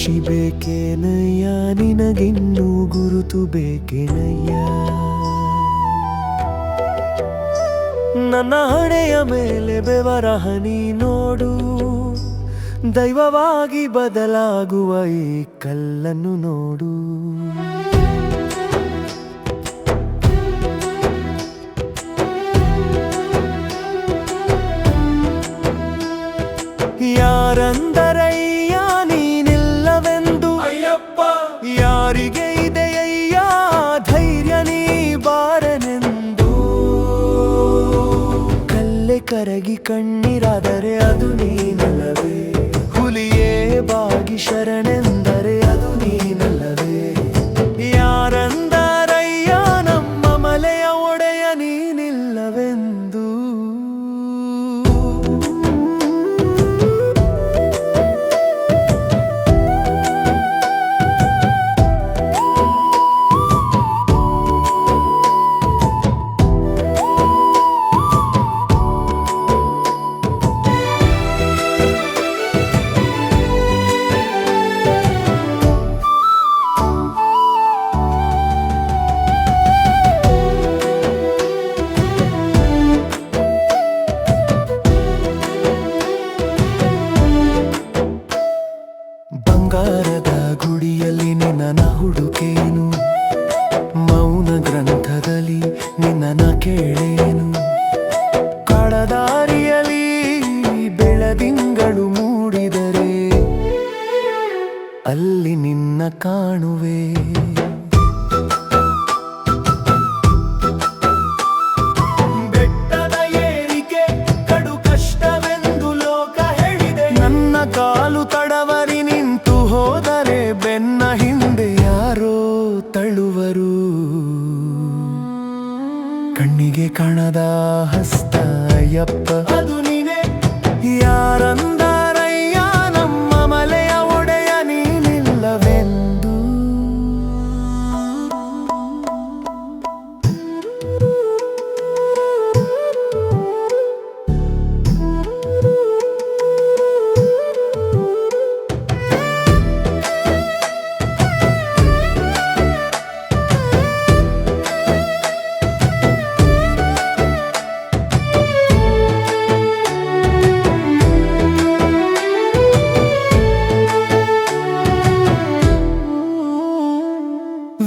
ಖುಷಿ ಬೇಕೇನಯ್ಯ, ನಿನಗಿನ್ನೂ ಗುರುತು ಬೇಕೇನಯ್ಯ. ನನ್ನ ಹಣೆಯ ಮೇಲೆ ಬೆವರ ಹನಿ ನೋಡು, ದೈವವಾಗಿ ಬದಲಾಗುವ ಈ ಕಲ್ಲನ್ನು ನೋಡು. ಯಾರಂದರಯ್ಯ ನೀನಿಲ್ಲವೆಂದು ಅಯ್ಯಪ್ಪ, ಯಾರಿಗೆ ಇದೆಯಯ್ಯ ಧೈರ್ಯ ನೀ ಬಾರನೆಂದು. ಕಲ್ಲೆ ಕರಗಿ ಕಣ್ಣೀರಾದರೆ ಅದು ನೀನಲ್ಲವೇ, ಹುಲಿಯೇ ಬಾಗಿ ಶರಣೆಂದರೆ ಅದು ನೀನಲ್ಲವೇ. ಯಾರಂದರಯ್ಯ ನಮ್ಮ ಮಲೆಯ ಒಡೆಯ ನೀನಿಲ್ಲವೆಂದು. ಬಂಗಾರದ ಗುಡಿಯಲ್ಲಿ ನಿನ್ನ ಹುಡುಕೇನು, ಮೌನ ಗ್ರಂಥದಲ್ಲಿ ನಿನ್ನ ಕೇಳೇನು. ಕಡದಾರಿಯಲ್ಲಿ ಬೆಳದಿಂಗಳು ಮೂಡಿದರೆ ಅಲ್ಲಿ ನಿನ್ನ ಕಾಣುವೆ. ಬೆಟ್ಟದ ಏರಿಕೆ ಕಡು ಕಷ್ಟವೆಂದು ಲೋಕ ಹೇಳಿದೆ, ನನ್ನ ಕಾಲು ತಡವರಿ ನಿಂತು ಹೋದರೆ ಬೆನ್ನ ಹಿಂದೆ ಯಾರೋ ತಳ್ಳುವರು. ಕಣ್ಣಿಗೆ ಕಾಣದ ಹಸ್ತ ಅಯ್ಯಪ್ಪ ಅದು ನೀನೆ. ಯಾರಂದರಯ್ಯ ನಮ್ಮ ಮಲೆಯ ಒಡೆಯ ನೀನಿಲ್ಲವೆಂದು.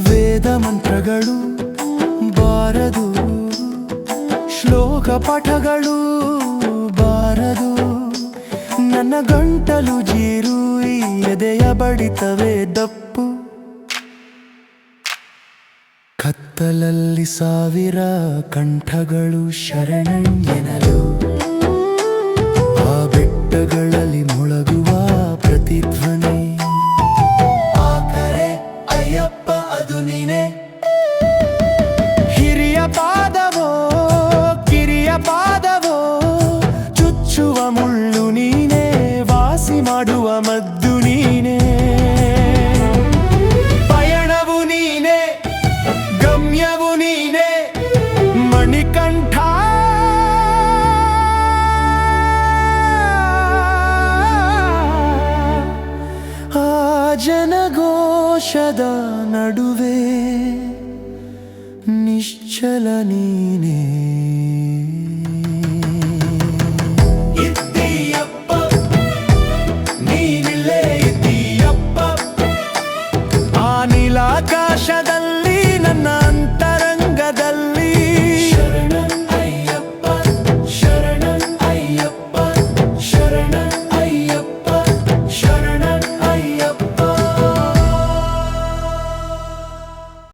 ವೇದ ಮಂತ್ರಗಳು ಬಾರದು, ಶ್ಲೋಕ ಪಾಠಗಳು ಬಾರದು. ನನ್ನ ಗಂಟಲು ಜೀರು ಈ ಎದೆಯ ಬಡಿತವೇ ದಪ್ಪು. ಕತ್ತಲಲ್ಲಿ ಸಾವಿರ ಕಂಠಗಳು ಶರಣೆನ್ನಲು, ಆ ಬೆಟ್ಟಗಳಲ್ಲಿ ಮೊಳಗುವ ಪ್ರತಿಧ್ವನಿ. ಆಕರೆ ಅಯ್ಯಪ್ಪ ಅದು ನೀನೆ. ಹಿರಿಯ ಪಾದವೋ ಕಿರಿಯ ಪಾದವೋ ಚುಚ್ಚುವ ಮುಳ್ಳು ನೀನೆ, ವಾಸಿ ಮಾಡುವ ಮದ್ದು ನೀನೆ. ಪಯಣವು ನೀನೆ, ಗಮ್ಯವು ನೀನೆ ಮಣಿಕಂಠ. ಆ ಜನಘೋಷದ ನಡುವೆ ನಿಶ್ಚಲ ನೀನೇ. ಇದ್ದೀಯಪ್ಪ ನೀನಿಲ್ಲೇ ಇದ್ದೀಯಪ್ಪ, ಆ ನೀಲಾಕ